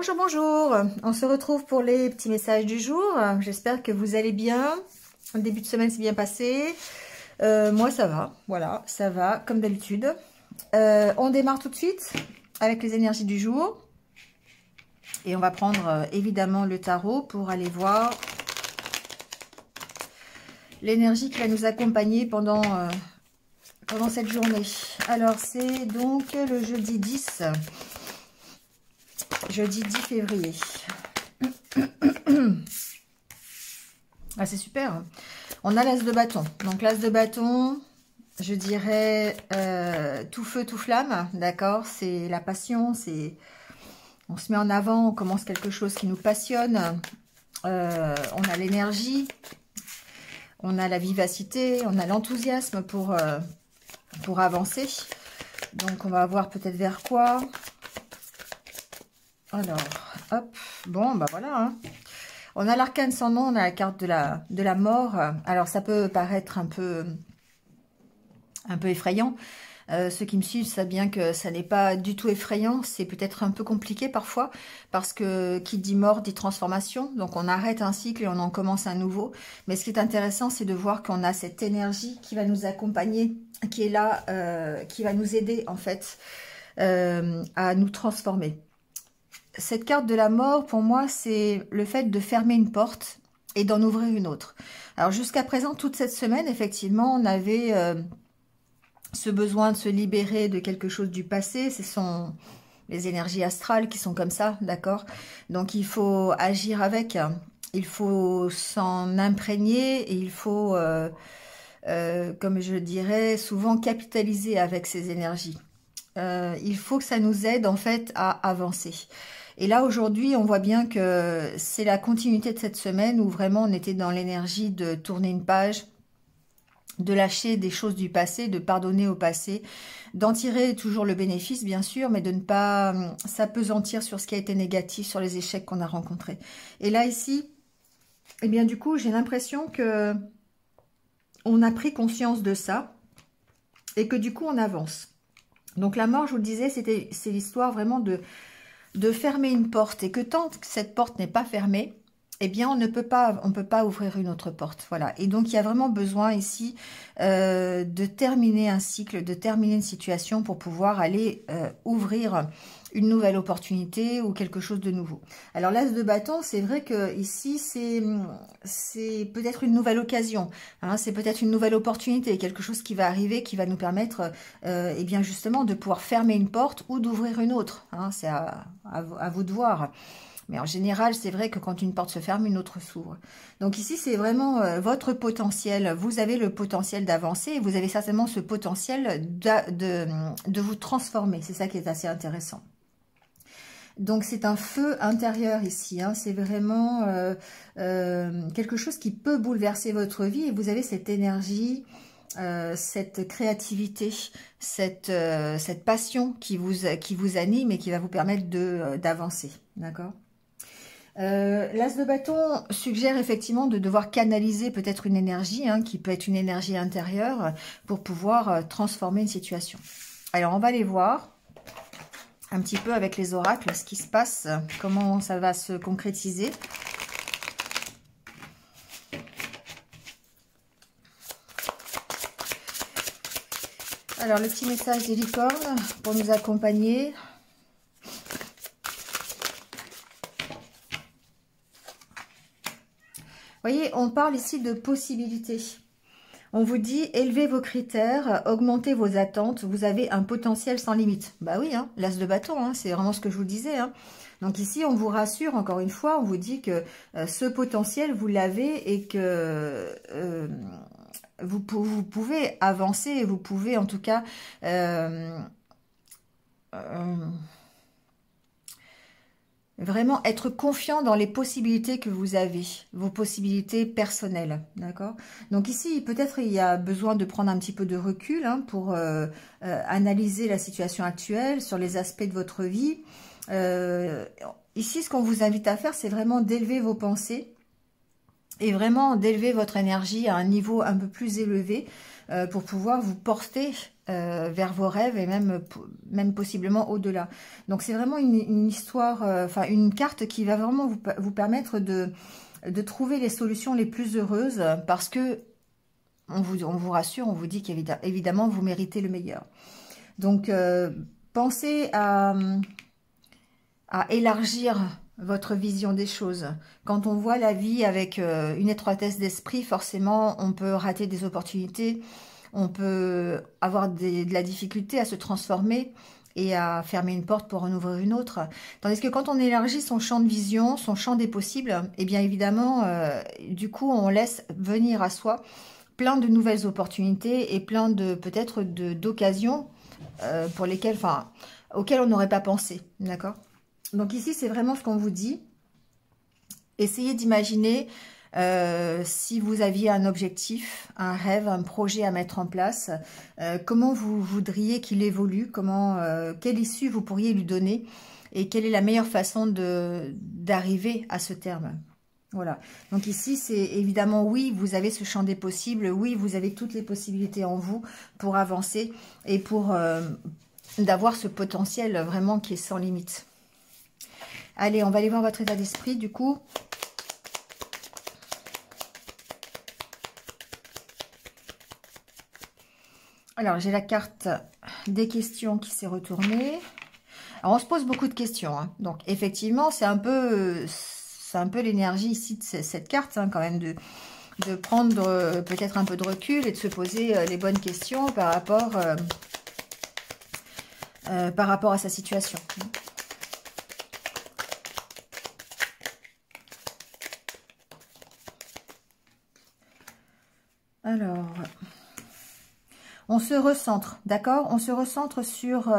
Bonjour, bonjour. On se retrouve pour les petits messages du jour. J'espère que vous allez bien. Le début de semaine s'est bien passé. Moi, ça va. Voilà, ça va comme d'habitude. On démarre tout de suite avec les énergies du jour. Et on va prendre évidemment le tarot pour aller voir l'énergie qui va nous accompagner pendant cette journée. Alors, c'est donc le jeudi 10. Jeudi 10 février. Ah, c'est super. On a l'as de bâton. Donc, l'as de bâton, je dirais tout feu, tout flamme. D'accord? C'est la passion. On se met en avant, on commence quelque chose qui nous passionne. On a l'énergie. On a la vivacité. On a l'enthousiasme pour avancer. Donc, on va voir peut-être vers quoi. Alors, hop, bon, bah voilà. Hein. On a l'arcane sans nom, on a la carte de la mort. Alors, ça peut paraître un peu effrayant. Ceux qui me suivent savent bien que ça n'est pas du tout effrayant. C'est peut-être un peu compliqué parfois, parce que qui dit mort dit transformation. Donc, on arrête un cycle et on en commence un nouveau. Mais ce qui est intéressant, c'est de voir qu'on a cette énergie qui va nous accompagner, qui est là, qui va nous aider, en fait, à nous transformer. Cette carte de la mort, pour moi, c'est le fait de fermer une porte et d'en ouvrir une autre. Alors, jusqu'à présent, toute cette semaine, effectivement, on avait ce besoin de se libérer de quelque chose du passé. Ce sont les énergies astrales qui sont comme ça, d'accord? Donc, il faut agir avec. Il faut s'en imprégner et il faut, comme je dirais, souvent capitaliser avec ces énergies. Il faut que ça nous aide, en fait, à avancer. Et là, aujourd'hui, on voit bien que c'est la continuité de cette semaine où vraiment on était dans l'énergie de tourner une page, de lâcher des choses du passé, de pardonner au passé, d'en tirer toujours le bénéfice, bien sûr, mais de ne pas s'apesantir sur ce qui a été négatif, sur les échecs qu'on a rencontrés. Et là, ici, eh bien, du coup, j'ai l'impression que on a pris conscience de ça et que du coup, on avance. Donc, la mort, je vous le disais, c'est l'histoire vraiment de fermer une porte, et que tant que cette porte n'est pas fermée, eh bien on peut pas ouvrir une autre porte. Voilà. Et donc il y a vraiment besoin ici de terminer un cycle, de terminer une situation pour pouvoir aller ouvrir une nouvelle opportunité ou quelque chose de nouveau. Alors l'as de bâton, c'est vrai que ici c'est peut-être une nouvelle occasion, hein, c'est peut-être une nouvelle opportunité, quelque chose qui va arriver, qui va nous permettre eh bien justement de pouvoir fermer une porte ou d'ouvrir une autre. Hein, c'est à vous de voir. Mais en général, c'est vrai que quand une porte se ferme, une autre s'ouvre. Donc ici, c'est vraiment votre potentiel. Vous avez le potentiel d'avancer et vous avez certainement ce potentiel de vous transformer. C'est ça qui est assez intéressant. Donc c'est un feu intérieur ici, hein. C'est vraiment quelque chose qui peut bouleverser votre vie et vous avez cette énergie, cette créativité, cette passion qui vous anime et qui va vous permettre d'avancer, d'accord? L'as de bâton suggère effectivement de devoir canaliser peut-être une énergie, hein, qui peut être une énergie intérieure pour pouvoir transformer une situation. Alors on va aller voir un petit peu avec les oracles ce qui se passe, comment ça va se concrétiser. Alors le petit message des licornes pour nous accompagner. Vous voyez, on parle ici de possibilités. On vous dit, élevez vos critères, augmentez vos attentes, vous avez un potentiel sans limite. Bah oui, hein, l'as de bâton, hein, c'est vraiment ce que je vous disais. Hein. Donc ici, on vous rassure, encore une fois, on vous dit que ce potentiel, vous l'avez et que vous pouvez avancer, vous pouvez en tout cas... vraiment être confiant dans les possibilités que vous avez, vos possibilités personnelles, d'accord? Donc ici, peut-être il y a besoin de prendre un petit peu de recul, hein, pour analyser la situation actuelle sur les aspects de votre vie. Ici, ce qu'on vous invite à faire, c'est vraiment d'élever vos pensées et vraiment d'élever votre énergie à un niveau un peu plus élevé pour pouvoir vous porter vers vos rêves et même possiblement au-delà. Donc c'est vraiment une histoire, enfin une carte qui va vraiment vous permettre de trouver les solutions les plus heureuses, parce que on vous rassure, on vous dit qu'évidemment vous méritez le meilleur. Donc pensez à élargir votre vision des choses. Quand on voit la vie avec une étroitesse d'esprit, forcément, on peut rater des opportunités, on peut avoir de la difficulté à se transformer et à fermer une porte pour en ouvrir une autre. Tandis que quand on élargit son champ de vision, son champ des possibles, eh bien évidemment, du coup, on laisse venir à soi plein de nouvelles opportunités et plein de peut-être d'occasions pour lesquelles, enfin, auxquelles on n'aurait pas pensé, d'accord? Donc ici, c'est vraiment ce qu'on vous dit. Essayez d'imaginer si vous aviez un objectif, un rêve, un projet à mettre en place, comment vous voudriez qu'il évolue, quelle issue vous pourriez lui donner et quelle est la meilleure façon d'arriver à ce terme. Voilà. Donc ici, c'est évidemment, oui, vous avez ce champ des possibles, oui, vous avez toutes les possibilités en vous pour avancer et pour d'avoir ce potentiel vraiment qui est sans limite. Allez, on va aller voir votre état d'esprit, du coup. Alors, j'ai la carte des questions qui s'est retournée. Alors, on se pose beaucoup de questions, hein. Donc, effectivement, c'est un peu l'énergie ici de cette carte, hein, quand même, de prendre peut-être un peu de recul et de se poser les bonnes questions par rapport à sa situation. Alors, on se recentre, d'accord? On se recentre sur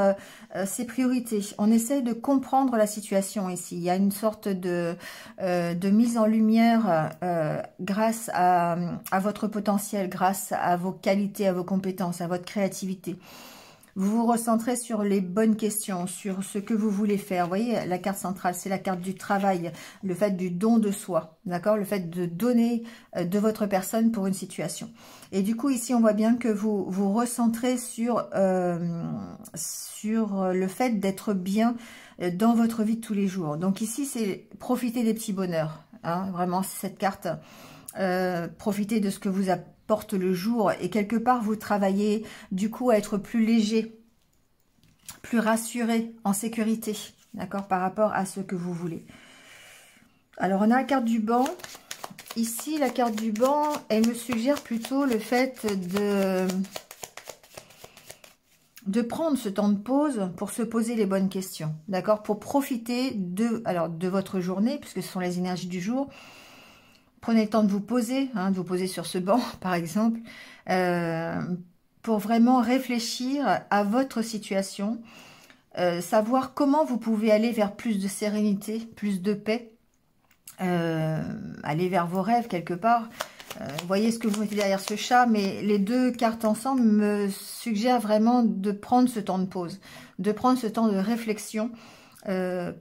ses priorités. On essaye de comprendre la situation ici. Il y a une sorte de mise en lumière grâce à votre potentiel, grâce à vos qualités, à vos compétences, à votre créativité. Vous vous recentrez sur les bonnes questions, sur ce que vous voulez faire. Vous voyez, la carte centrale, c'est la carte du travail, le fait du don de soi, d'accord? Le fait de donner de votre personne pour une situation. Et du coup, ici, on voit bien que vous vous recentrez sur le fait d'être bien dans votre vie de tous les jours. Donc ici, c'est profiter des petits bonheurs, hein, vraiment, c'est cette carte. Profiter de ce que vous apporte le jour et quelque part vous travaillez du coup à être plus léger, plus rassuré, en sécurité, d'accord, par rapport à ce que vous voulez. Alors on a la carte du banc. Ici la carte du banc, elle me suggère plutôt le fait de prendre ce temps de pause pour se poser les bonnes questions, d'accord, pour profiter de votre journée, puisque ce sont les énergies du jour. Prenez le temps de vous poser, hein, de vous poser sur ce banc, par exemple, pour vraiment réfléchir à votre situation, savoir comment vous pouvez aller vers plus de sérénité, plus de paix, aller vers vos rêves quelque part. Vous voyez ce que vous mettez derrière ce chat, mais les deux cartes ensemble me suggèrent vraiment de prendre ce temps de pause, de prendre ce temps de réflexion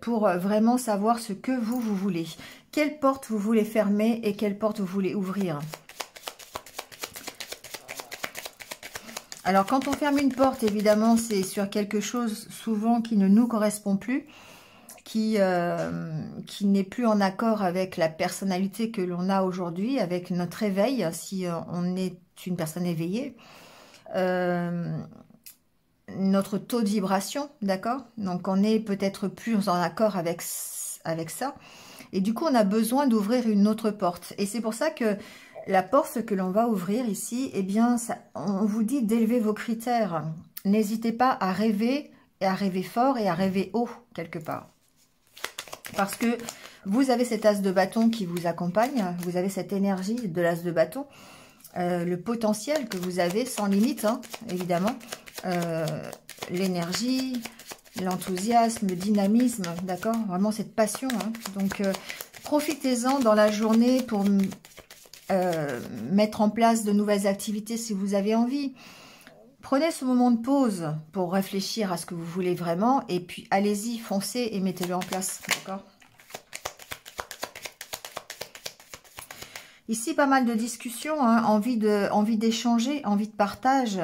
pour vraiment savoir ce que vous voulez. Quelle porte vous voulez fermer et quelle porte vous voulez ouvrir. Alors, quand on ferme une porte, évidemment, c'est sur quelque chose souvent qui ne nous correspond plus, qui n'est plus en accord avec la personnalité que l'on a aujourd'hui, avec notre éveil, si on est une personne éveillée. Notre taux de vibration, d'accord? Donc, on est peut-être plus en accord avec ça. Et du coup, on a besoin d'ouvrir une autre porte. Et c'est pour ça que la porte que l'on va ouvrir ici, eh bien, on vous dit d'élever vos critères. N'hésitez pas à rêver, et à rêver fort et à rêver haut, quelque part. Parce que vous avez cet as de bâton qui vous accompagne, vous avez cette énergie de l'as de bâton, le potentiel que vous avez sans limite, hein, évidemment, l'énergie, l'enthousiasme, le dynamisme, d'accord, vraiment cette passion, hein. Donc profitez-en dans la journée pour mettre en place de nouvelles activités si vous avez envie. Prenez ce moment de pause pour réfléchir à ce que vous voulez vraiment et puis allez-y, foncez et mettez-le en place, d'accord. Ici, pas mal de discussions, hein, envie d'échanger, envie de partage.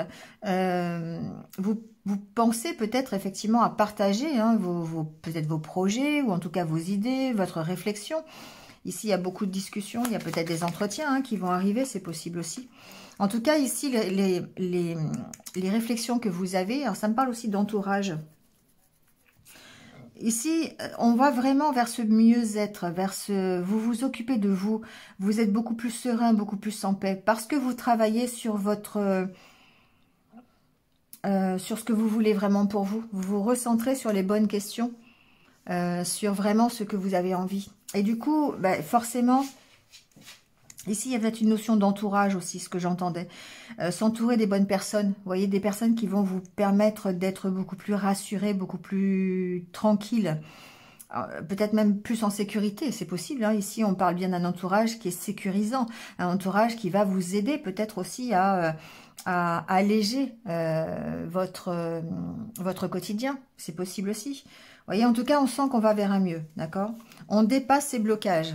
Vous pensez peut-être effectivement à partager hein, peut-être vos projets, ou en tout cas vos idées, votre réflexion. Ici, il y a beaucoup de discussions, il y a peut-être des entretiens hein, qui vont arriver, c'est possible aussi. En tout cas, ici, les réflexions que vous avez, alors ça me parle aussi d'entourage. Ici, on va vraiment vers ce mieux-être, vous vous occupez de vous, vous êtes beaucoup plus serein, beaucoup plus en paix, parce que vous travaillez sur sur ce que vous voulez vraiment pour vous. Vous vous recentrez sur les bonnes questions, sur vraiment ce que vous avez envie. Et du coup, bah, forcément, ici, il y a peut-être une notion d'entourage aussi, ce que j'entendais. S'entourer des bonnes personnes. Vous voyez, des personnes qui vont vous permettre d'être beaucoup plus rassuré, beaucoup plus tranquille. Peut-être même plus en sécurité, c'est possible. Hein. Ici, on parle bien d'un entourage qui est sécurisant. Un entourage qui va vous aider peut-être aussi à alléger votre quotidien. C'est possible aussi. Vous voyez, en tout cas, on sent qu'on va vers un mieux. D'accord? On dépasse ces blocages.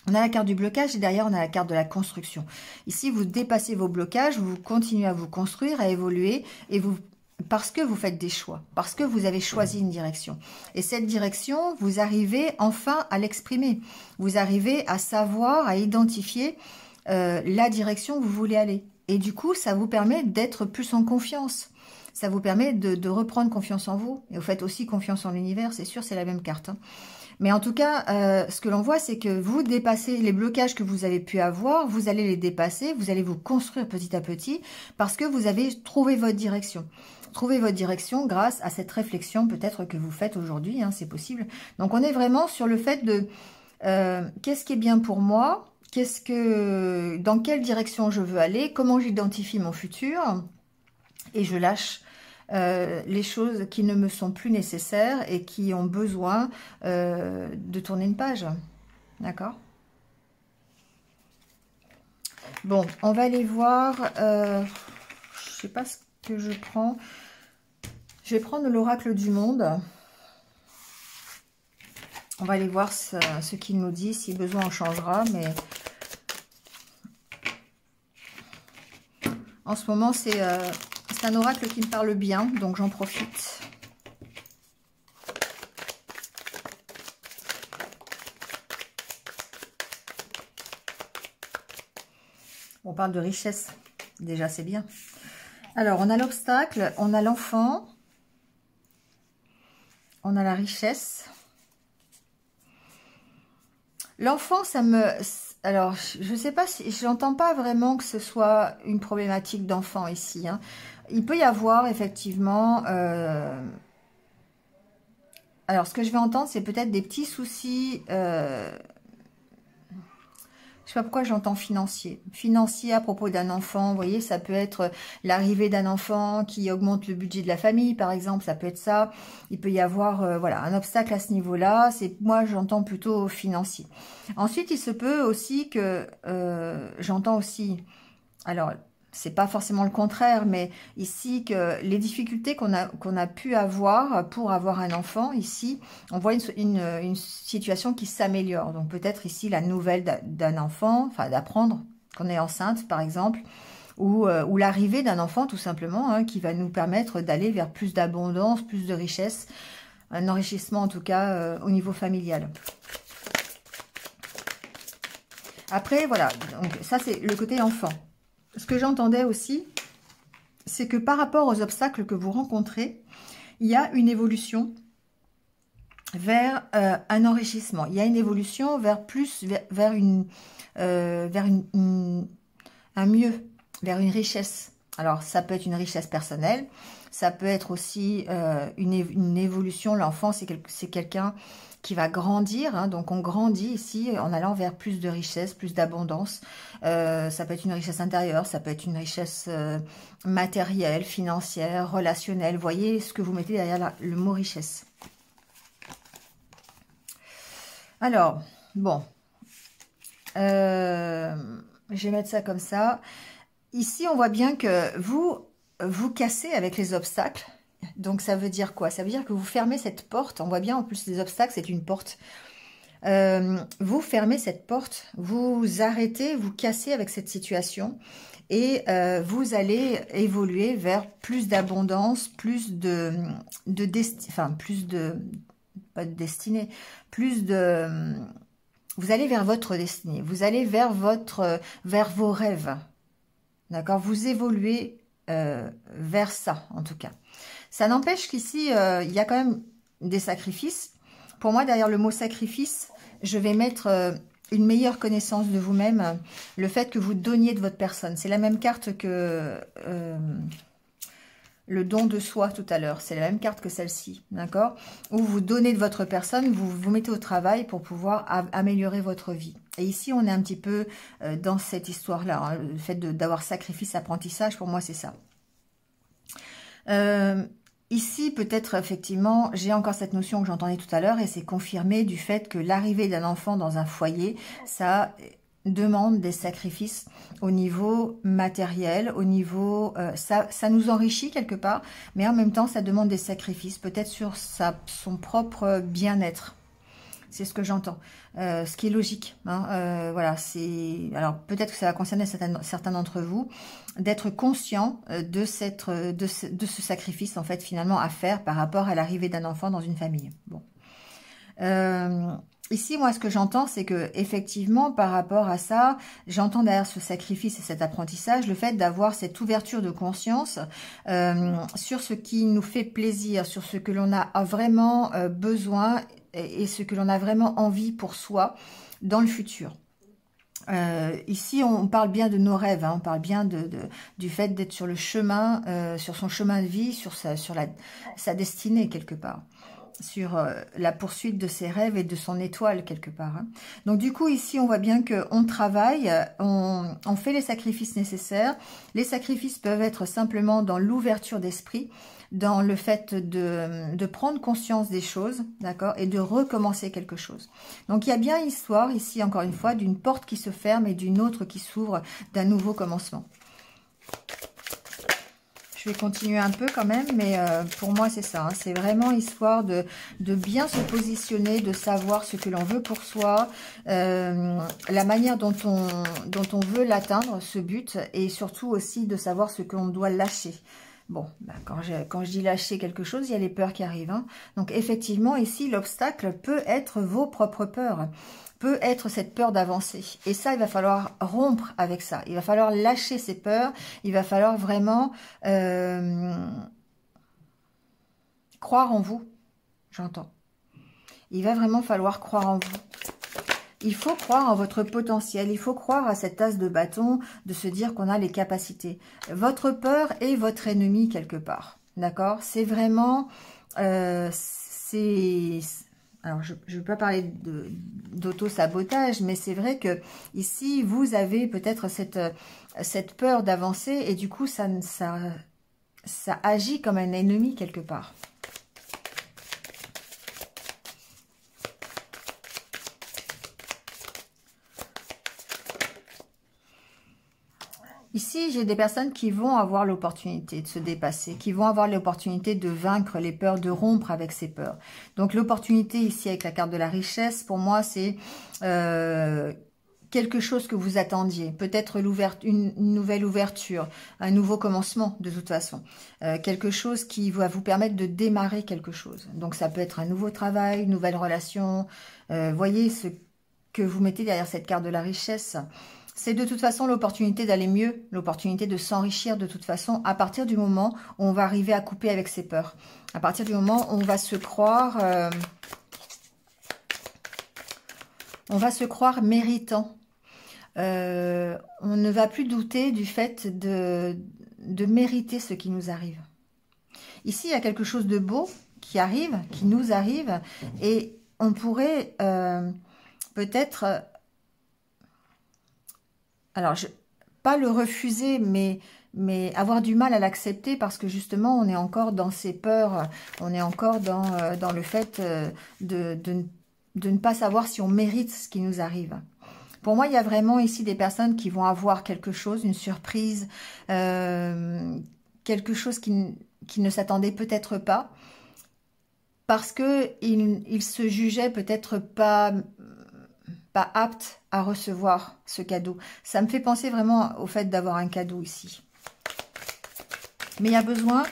On a la carte du blocage et derrière, on a la carte de la construction. Ici, vous dépassez vos blocages, vous continuez à vous construire, à évoluer, et parce que vous faites des choix, parce que vous avez choisi une direction. Et cette direction, vous arrivez enfin à l'exprimer. Vous arrivez à savoir, à identifier la direction où vous voulez aller. Et du coup, ça vous permet d'être plus en confiance. Ça vous permet de reprendre confiance en vous. Et vous faites aussi confiance en l'univers, c'est sûr, c'est la même carte. Hein. Mais en tout cas, ce que l'on voit, c'est que vous dépassez les blocages que vous avez pu avoir, vous allez les dépasser, vous allez vous construire petit à petit, parce que vous avez trouvé votre direction. Trouvez votre direction grâce à cette réflexion peut-être que vous faites aujourd'hui, hein, c'est possible. Donc on est vraiment sur le fait de qu'est-ce qui est bien pour moi, dans quelle direction je veux aller, comment j'identifie mon futur, et je lâche les choses qui ne me sont plus nécessaires et qui ont besoin de tourner une page. D'accord? Bon, on va aller voir. Je sais pas ce que je prends. Je vais prendre l'oracle du monde. On va aller voir ce qu'il nous dit. Si besoin, on changera. Mais en ce moment, c'est un oracle qui me parle bien, donc j'en profite. On parle de richesse, déjà c'est bien. Alors, on a l'obstacle, on a l'enfant, on a la richesse. L'enfant, ça me... Alors, je ne sais pas si... Je n'entends pas vraiment que ce soit une problématique d'enfant ici. Hein. Il peut y avoir, effectivement... Alors, ce que je vais entendre, c'est peut-être des petits soucis... Je sais pas pourquoi j'entends financier. Financier à propos d'un enfant, vous voyez, ça peut être l'arrivée d'un enfant qui augmente le budget de la famille, par exemple, ça peut être ça. Il peut y avoir voilà, un obstacle à ce niveau-là. Moi, j'entends plutôt financier. Ensuite, il se peut aussi que j'entends aussi... Alors, c'est pas forcément le contraire, mais ici, que les difficultés qu'on a pu avoir pour avoir un enfant, ici, on voit une situation qui s'améliore. Donc, peut-être ici, la nouvelle d'un enfant, enfin, d'apprendre qu'on est enceinte, par exemple, ou l'arrivée d'un enfant, tout simplement, hein, qui va nous permettre d'aller vers plus d'abondance, plus de richesse, un enrichissement, en tout cas, au niveau familial. Après, voilà, donc ça, c'est le côté enfant. Ce que j'entendais aussi, c'est que par rapport aux obstacles que vous rencontrez, il y a une évolution vers un enrichissement. Il y a une évolution vers un mieux, vers une richesse. Alors, ça peut être une richesse personnelle, ça peut être aussi une évolution. L'enfant, c'est quelqu'un qui va grandir, hein, donc on grandit ici en allant vers plus de richesse, plus d'abondance. Ça peut être une richesse intérieure, ça peut être une richesse matérielle, financière, relationnelle. Voyez ce que vous mettez derrière le mot richesse. Alors, bon, je vais mettre ça comme ça. Ici, on voit bien que vous cassez avec les obstacles. Donc, ça veut dire quoi? Ça veut dire que vous fermez cette porte. On voit bien, en plus, les obstacles, c'est une porte. vous fermez cette porte, vous arrêtez, vous cassez avec cette situation et vous allez évoluer vers plus d'abondance, pas de destinée, plus de, vous allez vers votre destinée, vous allez vers vos rêves, d'accord? Vous évoluez vers ça, en tout cas. Ça n'empêche qu'ici, il y a quand même des sacrifices. Pour moi, derrière le mot sacrifice, je vais mettre une meilleure connaissance de vous-même, le fait que vous donniez de votre personne. C'est la même carte que le don de soi tout à l'heure. C'est la même carte que celle-ci, d'accord? Où vous donnez de votre personne, vous vous mettez au travail pour pouvoir améliorer votre vie. Et ici, on est un petit peu dans cette histoire-là. Hein. Le fait d'avoir sacrifice, apprentissage, pour moi, c'est ça. Ici, peut-être, effectivement, j'ai encore cette notion que j'entendais tout à l'heure et c'est confirmé du fait que l'arrivée d'un enfant dans un foyer, ça demande des sacrifices au niveau matériel, au niveau... ça nous enrichit quelque part, mais en même temps, ça demande des sacrifices, peut-être sur son propre bien-être. C'est ce que j'entends, ce qui est logique. Hein, voilà, c'est alors peut-être que ça va concerner certains d'entre vous d'être conscient de ce sacrifice en fait finalement à faire par rapport à l'arrivée d'un enfant dans une famille. Bon, ici moi ce que j'entends c'est que effectivement par rapport à ça, j'entends derrière ce sacrifice et cet apprentissage le fait d'avoir cette ouverture de conscience sur ce qui nous fait plaisir, sur ce que l'on a vraiment besoin et ce que l'on a vraiment envie pour soi dans le futur. Ici, on parle bien de nos rêves, hein, on parle bien du fait d'être sur le chemin, sur son chemin de vie, sur sa destinée quelque part, sur la poursuite de ses rêves et de son étoile quelque part. Hein. Donc du coup, ici, on voit bien qu'on travaille, on fait les sacrifices nécessaires. Les sacrifices peuvent être simplement dans l'ouverture d'esprit, dans le fait de prendre conscience des choses, d'accord, et de recommencer quelque chose. Donc, il y a bien histoire, ici, encore une fois, d'une porte qui se ferme et d'une autre qui s'ouvre, d'un nouveau commencement. Je vais continuer un peu quand même, mais pour moi, c'est ça. Hein, c'est vraiment histoire de bien se positionner, de savoir ce que l'on veut pour soi, la manière dont on veut l'atteindre, ce but, et surtout aussi de savoir ce qu'on doit lâcher. Bon, bah quand je dis lâcher quelque chose, il y a les peurs qui arrivent. Hein. Donc effectivement, ici, l'obstacle peut être vos propres peurs, peut être cette peur d'avancer. Et ça, il va falloir rompre avec ça. Il va falloir lâcher ces peurs. Il va falloir vraiment croire en vous. J'entends. Il va vraiment falloir croire en vous. Il faut croire en votre potentiel, il faut croire à cette as de bâton, de se dire qu'on a les capacités. Votre peur est votre ennemi quelque part, d'accord? C'est vraiment... alors, je ne veux pas parler d'auto-sabotage, mais c'est vrai que ici, vous avez peut-être cette peur d'avancer et du coup, ça agit comme un ennemi quelque part. Ici, j'ai des personnes qui vont avoir l'opportunité de se dépasser, qui vont avoir l'opportunité de vaincre les peurs, de rompre avec ces peurs. Donc, l'opportunité ici avec la carte de la richesse, pour moi, c'est quelque chose que vous attendiez. Peut-être une nouvelle ouverture, un nouveau commencement de toute façon. Quelque chose qui va vous permettre de démarrer quelque chose. Donc, ça peut être un nouveau travail, une nouvelle relation. Voyez ce que vous mettez derrière cette carte de la richesse. C'est de toute façon l'opportunité d'aller mieux, l'opportunité de s'enrichir de toute façon à partir du moment où on va arriver à couper avec ses peurs. À partir du moment où on va se croire, méritant. On ne va plus douter du fait de mériter ce qui nous arrive. Ici, il y a quelque chose de beau qui arrive, qui nous arrive, et on pourrait peut-être... alors, pas le refuser, mais avoir du mal à l'accepter parce que justement, on est encore dans ces peurs, on est encore dans le fait de ne pas savoir si on mérite ce qui nous arrive. Pour moi, il y a vraiment ici des personnes qui vont avoir quelque chose, une surprise, quelque chose qui ne s'attendait peut-être pas, parce qu'ils se jugeaient peut-être pas pas apte à recevoir ce cadeau. Ça me fait penser vraiment au fait d'avoir un cadeau ici. Mais il y a besoin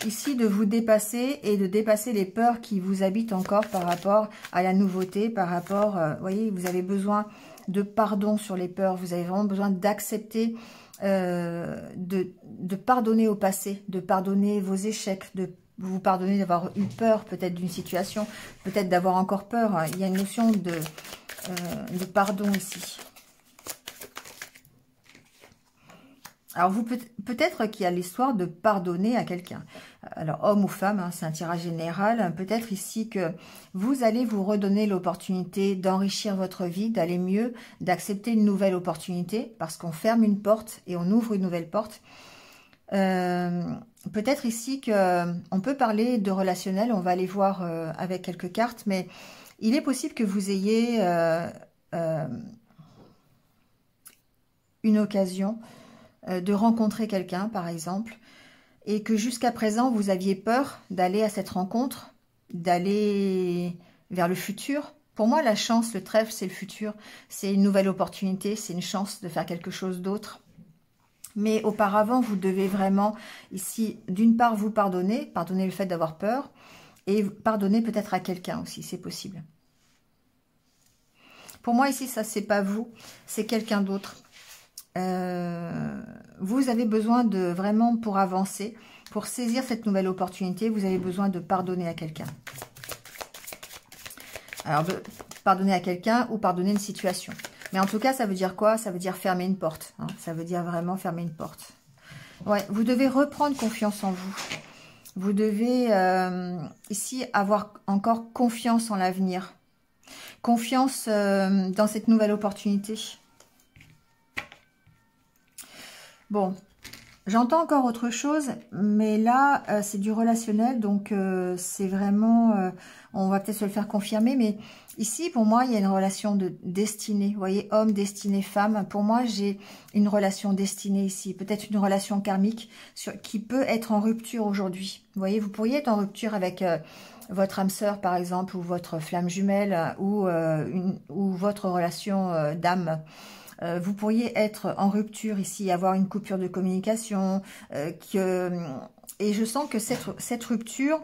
ici de vous dépasser et de dépasser les peurs qui vous habitent encore par rapport à la nouveauté, par rapport, vous voyez, vous avez besoin de pardon sur les peurs, vous avez vraiment besoin d'accepter, de pardonner au passé, de pardonner vos échecs, de vous pardonner d'avoir eu peur peut-être d'une situation, peut-être d'avoir encore peur. Il y a une notion de pardon ici. Alors, peut-être qu'il y a l'histoire de pardonner à quelqu'un. Alors, homme ou femme, hein, c'est un tirage général. Peut-être ici que vous allez vous redonner l'opportunité d'enrichir votre vie, d'aller mieux, d'accepter une nouvelle opportunité, parce qu'on ferme une porte et on ouvre une nouvelle porte. Peut-être ici qu'on peut parler de relationnel, on va aller voir avec quelques cartes, mais il est possible que vous ayez une occasion de rencontrer quelqu'un, par exemple, et que jusqu'à présent, vous aviez peur d'aller à cette rencontre, d'aller vers le futur. Pour moi, la chance, le trèfle, c'est le futur. C'est une nouvelle opportunité, c'est une chance de faire quelque chose d'autre. Mais auparavant, vous devez vraiment, ici, d'une part, vous pardonner le fait d'avoir peur, et pardonner peut-être à quelqu'un aussi, c'est possible. Pour moi, ici, ça, c'est pas vous, c'est quelqu'un d'autre. Vous avez besoin de vraiment, pour avancer, pour saisir cette nouvelle opportunité, vous avez besoin de pardonner à quelqu'un. Alors, de pardonner à quelqu'un ou pardonner une situation. Mais en tout cas, ça veut dire quoi? Ça veut dire fermer une porte. Hein. Ça veut dire vraiment fermer une porte. Ouais, vous devez reprendre confiance en vous. Vous devez ici avoir encore confiance en l'avenir. Confiance dans cette nouvelle opportunité. Bon, j'entends encore autre chose, mais là, c'est du relationnel, donc c'est vraiment, on va peut-être se le faire confirmer, mais ici, pour moi, il y a une relation de destinée. Vous voyez, homme, destinée, femme. Pour moi, j'ai une relation destinée ici, peut-être une relation karmique qui peut être en rupture aujourd'hui. Vous voyez, vous pourriez être en rupture avec votre âme sœur, par exemple, ou votre flamme jumelle, ou votre relation d'âme. Vous pourriez être en rupture ici, avoir une coupure de communication. Et je sens que cette rupture,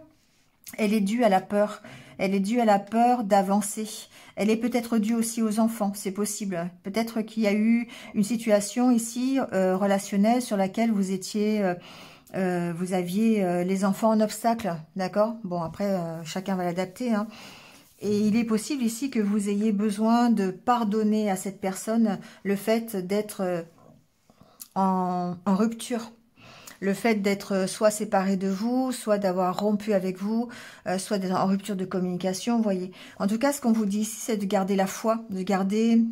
elle est due à la peur. Elle est due à la peur d'avancer. Elle est peut-être due aussi aux enfants, c'est possible. Peut-être qu'il y a eu une situation ici relationnelle sur laquelle vous étiez... vous aviez les enfants en obstacle, d'accord? Bon, après, chacun va l'adapter, hein. Et il est possible ici que vous ayez besoin de pardonner à cette personne le fait d'être en rupture. Le fait d'être soit séparé de vous, soit d'avoir rompu avec vous, soit d'être en rupture de communication, vous voyez. En tout cas, ce qu'on vous dit ici, c'est de garder la foi, de garder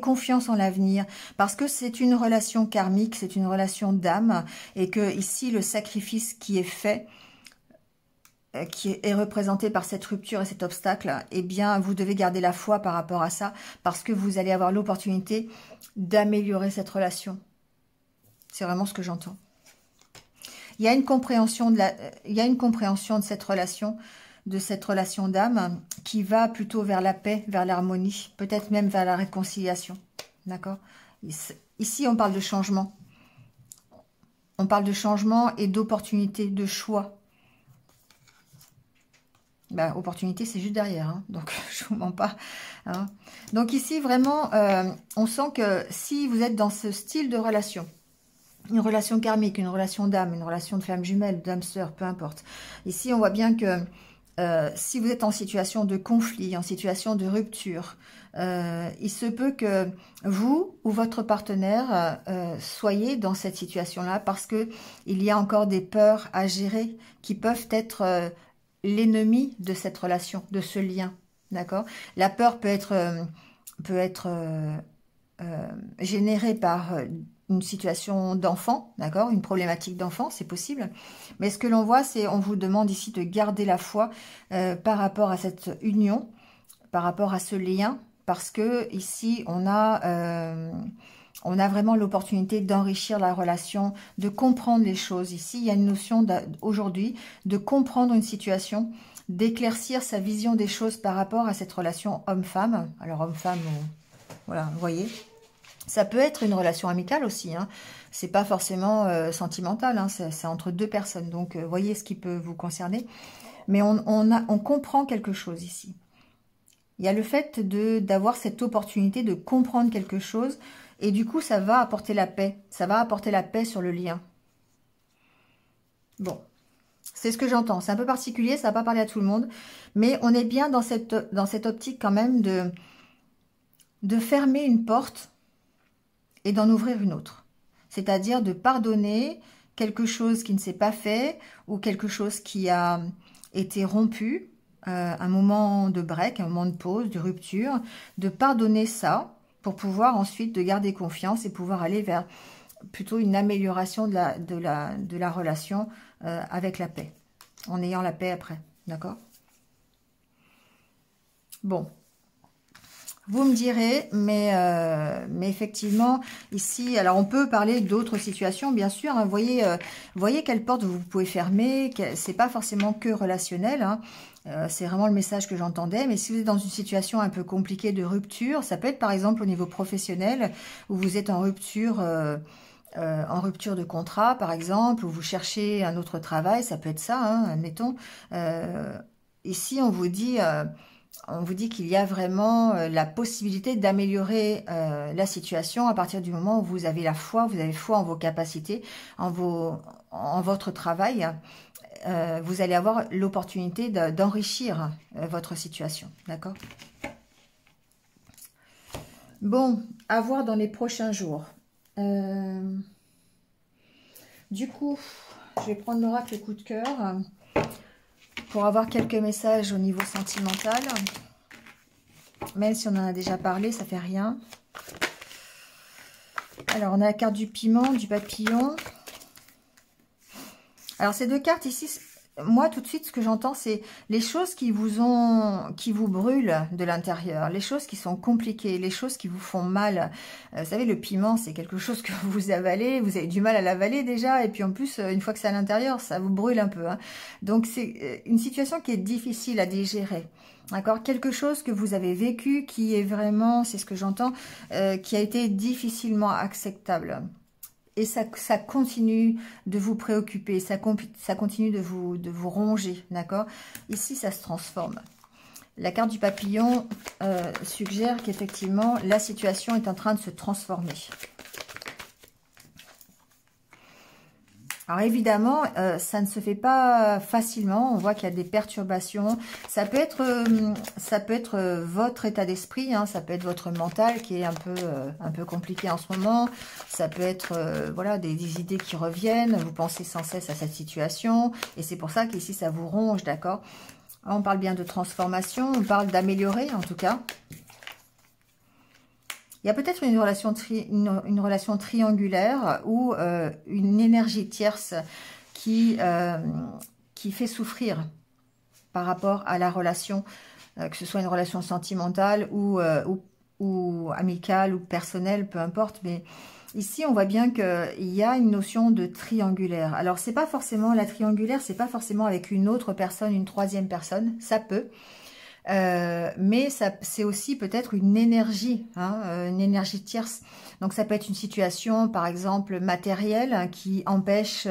confiance en l'avenir, parce que c'est une relation karmique, c'est une relation d'âme, et que ici, le sacrifice qui est fait, qui est représenté par cette rupture et cet obstacle, eh bien, vous devez garder la foi par rapport à ça, parce que vous allez avoir l'opportunité d'améliorer cette relation. C'est vraiment ce que j'entends. Il y a une compréhension de cette relation d'âme qui va plutôt vers la paix, vers l'harmonie, peut-être même vers la réconciliation. D'accord? Ici, on parle de changement. On parle de changement et d'opportunité, de choix. Ben, opportunité, c'est juste derrière, hein, donc je ne vous mens pas. Hein. Donc ici, vraiment, on sent que si vous êtes dans ce style de relation, une relation karmique, une relation d'âme, une relation de flamme jumelle, d'âme sœur, peu importe. Ici, on voit bien que si vous êtes en situation de conflit, en situation de rupture, il se peut que vous ou votre partenaire soyez dans cette situation-là parce que il y a encore des peurs à gérer qui peuvent être l'ennemi de cette relation, de ce lien. D'accord? La peur peut être générée par une situation d'enfant, d'accord, une problématique d'enfant, c'est possible. Mais ce que l'on voit, c'est on vous demande ici de garder la foi par rapport à cette union, par rapport à ce lien, parce que ici on a vraiment l'opportunité d'enrichir la relation, de comprendre les choses. Ici, il y a une notion aujourd'hui de comprendre une situation, d'éclaircir sa vision des choses par rapport à cette relation homme-femme. Alors homme-femme, voilà, vous voyez. Ça peut être une relation amicale aussi, hein. C'est pas forcément sentimental, hein. C'est entre deux personnes. Donc voyez ce qui peut vous concerner. Mais on comprend quelque chose ici. Il y a le fait d'avoir cette opportunité de comprendre quelque chose. Et du coup, ça va apporter la paix. Ça va apporter la paix sur le lien. Bon, c'est ce que j'entends. C'est un peu particulier, ça va pas parler à tout le monde. Mais on est bien dans cette optique quand même de fermer une porte et d'en ouvrir une autre. C'est-à-dire de pardonner quelque chose qui ne s'est pas fait ou quelque chose qui a été rompu, un moment de break, un moment de pause, de rupture, de pardonner ça pour pouvoir ensuite de garder confiance et pouvoir aller vers plutôt une amélioration de la relation avec la paix, en ayant la paix après, d'accord? Bon. Vous me direz, mais effectivement, ici, alors on peut parler d'autres situations, bien sûr. Hein, voyez quelle porte vous pouvez fermer. C'est pas forcément que relationnel. Hein, c'est vraiment le message que j'entendais. Mais si vous êtes dans une situation un peu compliquée de rupture, ça peut être par exemple au niveau professionnel, où vous êtes en rupture de contrat, par exemple, où vous cherchez un autre travail. Ça peut être ça, hein, admettons. Ici, on vous dit qu'il y a vraiment la possibilité d'améliorer la situation à partir du moment où vous avez la foi, vous avez foi en vos capacités, en votre travail. Vous allez avoir l'opportunité d'enrichir votre situation, d'accord? Bon, à voir dans les prochains jours. Du coup, je vais prendre l'oracle coup de cœur pour avoir quelques messages au niveau sentimental. Même si on en a déjà parlé, ça fait rien. Alors, on a la carte du piment, du papillon. Alors, ces deux cartes ici, moi, tout de suite, ce que j'entends, c'est les choses qui vous brûlent de l'intérieur, les choses qui sont compliquées, les choses qui vous font mal. Vous savez, le piment, c'est quelque chose que vous avalez, vous avez du mal à l'avaler déjà, et puis en plus, une fois que c'est à l'intérieur, ça vous brûle un peu. Hein. Donc, c'est une situation qui est difficile à digérer. D'accord, quelque chose que vous avez vécu qui est vraiment, c'est ce que j'entends, qui a été difficilement acceptable. Et ça continue de vous préoccuper, ça continue de vous ronger, d'accord? Ici, ça se transforme. La carte du papillon suggère qu'effectivement, la situation est en train de se transformer. Alors évidemment, ça ne se fait pas facilement. On voit qu'il y a des perturbations. Ça peut être votre état d'esprit, hein, ça peut être votre mental qui est un peu compliqué en ce moment. Ça peut être voilà des idées qui reviennent. Vous pensez sans cesse à cette situation et c'est pour ça qu'ici ça vous ronge, d'accord? On parle bien de transformation, on parle d'améliorer en tout cas. Il y a peut-être une relation triangulaire ou une énergie tierce qui fait souffrir par rapport à la relation, que ce soit une relation sentimentale ou amicale ou personnelle, peu importe. Mais ici, on voit bien qu'il y a une notion de triangulaire. Alors, c'est pas forcément la triangulaire, c'est pas forcément avec une autre personne, une troisième personne, ça peut. Mais c'est aussi peut-être une énergie, hein, une énergie tierce. Donc ça peut être une situation, par exemple, matérielle, hein, qui empêche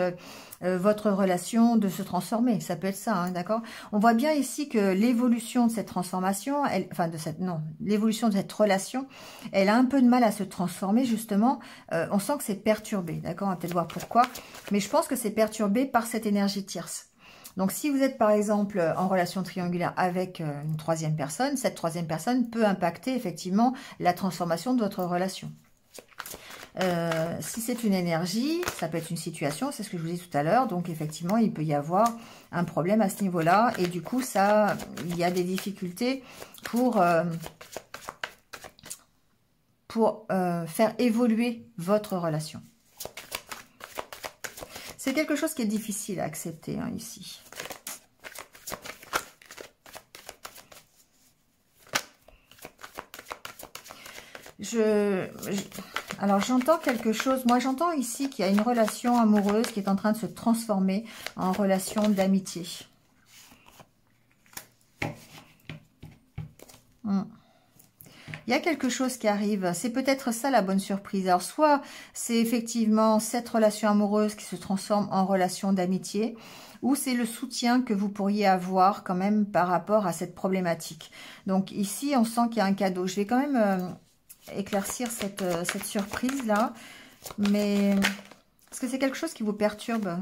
votre relation de se transformer. Ça peut être ça, hein, d'accord? On voit bien ici que l'évolution de cette transformation, l'évolution de cette relation, elle a un peu de mal à se transformer, justement. On sent que c'est perturbé, d'accord? On va peut-être voir pourquoi. Mais je pense que c'est perturbé par cette énergie tierce. Donc, si vous êtes, par exemple, en relation triangulaire avec une troisième personne, cette troisième personne peut impacter, effectivement, la transformation de votre relation. Si c'est une énergie, ça peut être une situation, c'est ce que je vous dis tout à l'heure. Donc, effectivement, il peut y avoir un problème à ce niveau-là. Et du coup, il y a des difficultés pour faire évoluer votre relation. C'est quelque chose qui est difficile à accepter, hein, ici. Alors, j'entends quelque chose. Moi, j'entends ici qu'il y a une relation amoureuse qui est en train de se transformer en relation d'amitié. Hmm. Il y a quelque chose qui arrive, c'est peut-être ça la bonne surprise. Alors soit c'est effectivement cette relation amoureuse qui se transforme en relation d'amitié, ou c'est le soutien que vous pourriez avoir quand même par rapport à cette problématique. Donc ici on sent qu'il y a un cadeau. Je vais quand même éclaircir cette surprise-là, mais est-ce que c'est quelque chose qui vous perturbe ?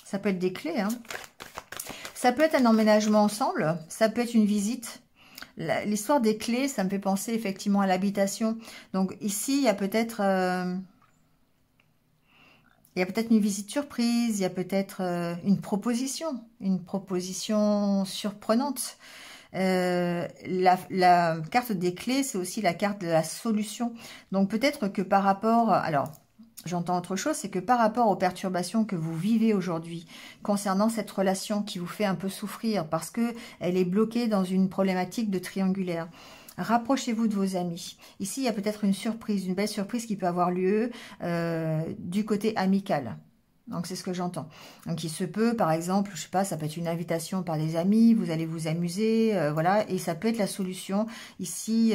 Ça peut être des clés, hein. Ça peut être un emménagement ensemble, ça peut être une visite. L'histoire des clés, ça me fait penser effectivement à l'habitation. Donc ici, il y a peut-être une visite surprise, il y a peut-être une proposition surprenante. La carte des clés, c'est aussi la carte de la solution. Donc peut-être que par rapport... Alors, j'entends autre chose, c'est que par rapport aux perturbations que vous vivez aujourd'hui, concernant cette relation qui vous fait un peu souffrir, parce que elle est bloquée dans une problématique de triangulaire, rapprochez-vous de vos amis. Ici, il y a peut-être une surprise, une belle surprise qui peut avoir lieu du côté amical. Donc, c'est ce que j'entends. Donc, il se peut, par exemple, je sais pas, ça peut être une invitation par des amis, vous allez vous amuser, voilà, et ça peut être la solution ici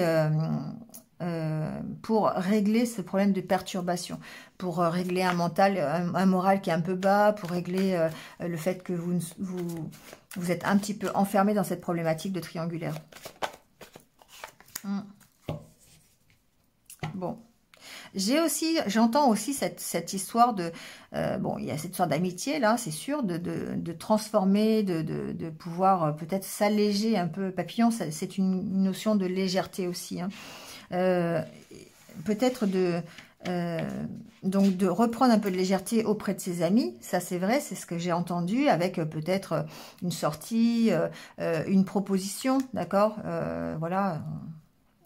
pour régler ce problème de perturbation, pour régler un mental, un moral qui est un peu bas, pour régler le fait que vous êtes un petit peu enfermé dans cette problématique de triangulaire. Bon. J'entends aussi cette histoire de... bon, il y a cette histoire d'amitié, là, c'est sûr, de transformer, de pouvoir peut-être s'alléger un peu. Papillon, c'est une notion de légèreté aussi, hein. Peut-être donc de reprendre un peu de légèreté auprès de ses amis, ça c'est vrai, c'est ce que j'ai entendu, avec peut-être une sortie, une proposition, d'accord, voilà,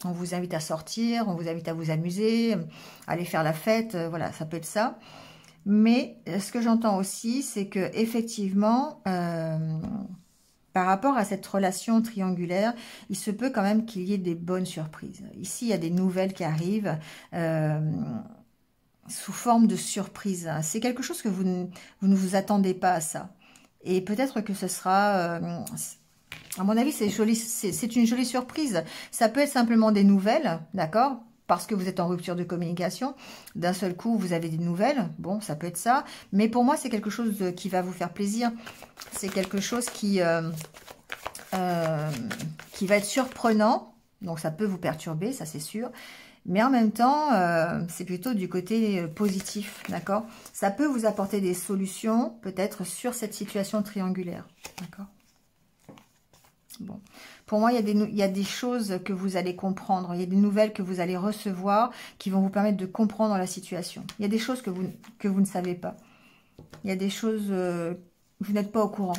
on vous invite à sortir, on vous invite à vous amuser, aller faire la fête, voilà, ça peut être ça. Mais ce que j'entends aussi, c'est que effectivement, par rapport à cette relation triangulaire, il se peut quand même qu'il y ait des bonnes surprises. Ici, il y a des nouvelles qui arrivent sous forme de surprise. C'est quelque chose que vous ne vous attendez pas à ça. Et peut-être que ce sera... à mon avis, c'est joli, c'est une jolie surprise. Ça peut être simplement des nouvelles, d'accord ? Parce que vous êtes en rupture de communication. D'un seul coup, vous avez des nouvelles. Bon, ça peut être ça. Mais pour moi, c'est quelque chose qui va vous faire plaisir. C'est quelque chose qui va être surprenant. Donc, ça peut vous perturber, ça c'est sûr. Mais en même temps, c'est plutôt du côté positif, d'accord ? Ça peut vous apporter des solutions, peut-être, sur cette situation triangulaire, d'accord ? Bon. Pour moi, il y a des choses que vous allez comprendre. Il y a des nouvelles que vous allez recevoir qui vont vous permettre de comprendre la situation. Il y a des choses que vous ne savez pas. Il y a des choses vous n'êtes pas au courant.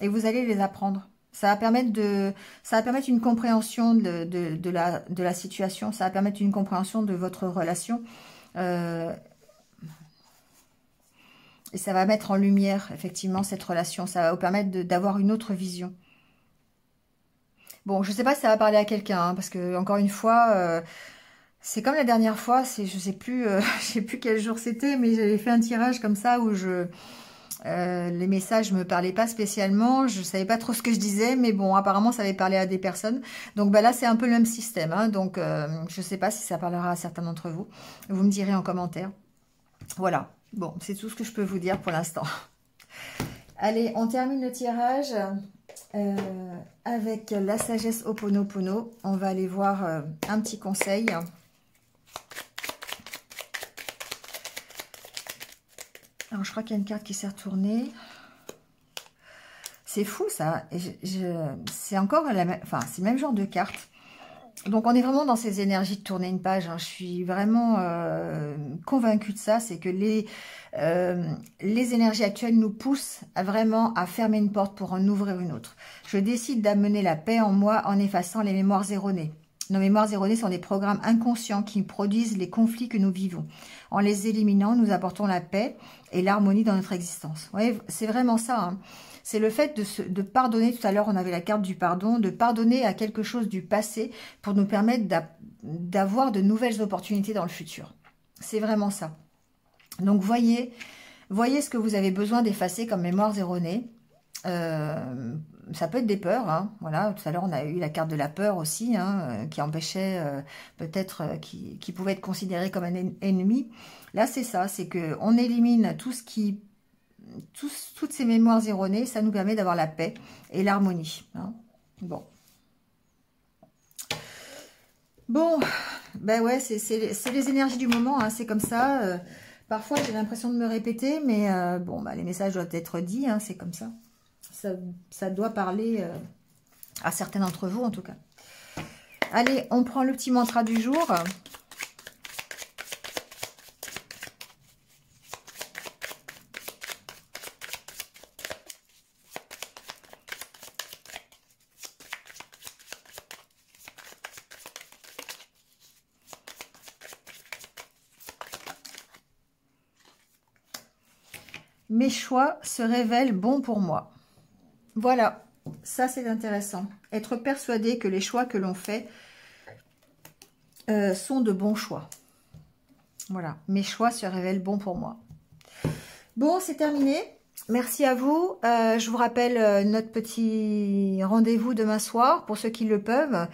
Et vous allez les apprendre. Ça va permettre une compréhension de la situation. Ça va permettre une compréhension de votre relation. Et ça va mettre en lumière, effectivement, cette relation. Ça va vous permettre d'avoir une autre vision. Bon, je ne sais pas si ça va parler à quelqu'un, hein, parce que, encore une fois, c'est comme la dernière fois, je ne sais plus, je sais plus quel jour c'était, mais j'avais fait un tirage comme ça où les messages ne me parlaient pas spécialement, je ne savais pas trop ce que je disais, mais bon, apparemment, ça avait parlé à des personnes. Donc bah, là, c'est un peu le même système, hein, donc je ne sais pas si ça parlera à certains d'entre vous. Vous me direz en commentaire. Voilà. Bon, c'est tout ce que je peux vous dire pour l'instant. Allez, on termine le tirage avec la sagesse Ho'oponopono. On va aller voir un petit conseil. Alors, je crois qu'il y a une carte qui s'est retournée. C'est fou, ça. C'est encore c'est le même genre de carte. Donc, on est vraiment dans ces énergies de tourner une page, hein. Je suis vraiment convaincue de ça. C'est que les énergies actuelles nous poussent vraiment à fermer une porte pour en ouvrir une autre. Je décide d'amener la paix en moi en effaçant les mémoires erronées. Nos mémoires erronées sont des programmes inconscients qui produisent les conflits que nous vivons. En les éliminant, nous apportons la paix et l'harmonie dans notre existence. Vous voyez, c'est vraiment ça, hein. C'est le fait de pardonner. Tout à l'heure, on avait la carte du pardon, de pardonner à quelque chose du passé pour nous permettre d'avoir de nouvelles opportunités dans le futur. C'est vraiment ça. Donc, voyez ce que vous avez besoin d'effacer comme mémoires erronées. Ça peut être des peurs, hein. Voilà, tout à l'heure on a eu la carte de la peur aussi, hein, qui empêchait peut-être, qui pouvait être considéré comme un ennemi. Là c'est ça, c'est que on élimine tout ce qui, toutes ces mémoires erronées, ça nous permet d'avoir la paix et l'harmonie, hein. Bon, ben ouais, c'est les énergies du moment, hein, c'est comme ça. Parfois j'ai l'impression de me répéter, mais bon, bah, les messages doivent être dits, hein, c'est comme ça. Ça doit parler à certains d'entre vous, en tout cas. Allez, on prend le petit mantra du jour. Mes choix se révèlent bons pour moi. Voilà, ça c'est intéressant. Être persuadé que les choix que l'on fait sont de bons choix. Voilà, mes choix se révèlent bons pour moi. Bon, c'est terminé. Merci à vous. Je vous rappelle notre petit rendez-vous demain soir, pour ceux qui le peuvent.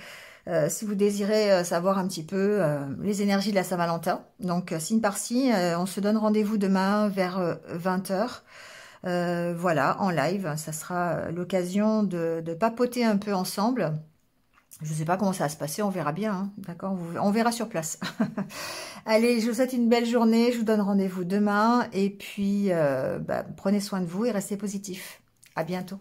Si vous désirez savoir un petit peu les énergies de la Saint-Valentin. Donc, signe par signe, on se donne rendez-vous demain vers 20 h. Voilà, en live, ça sera l'occasion de papoter un peu ensemble. Je ne sais pas comment ça va se passer, on verra bien, hein, d'accord, on verra sur place. Allez, je vous souhaite une belle journée, je vous donne rendez-vous demain, et puis prenez soin de vous et restez positifs. À bientôt.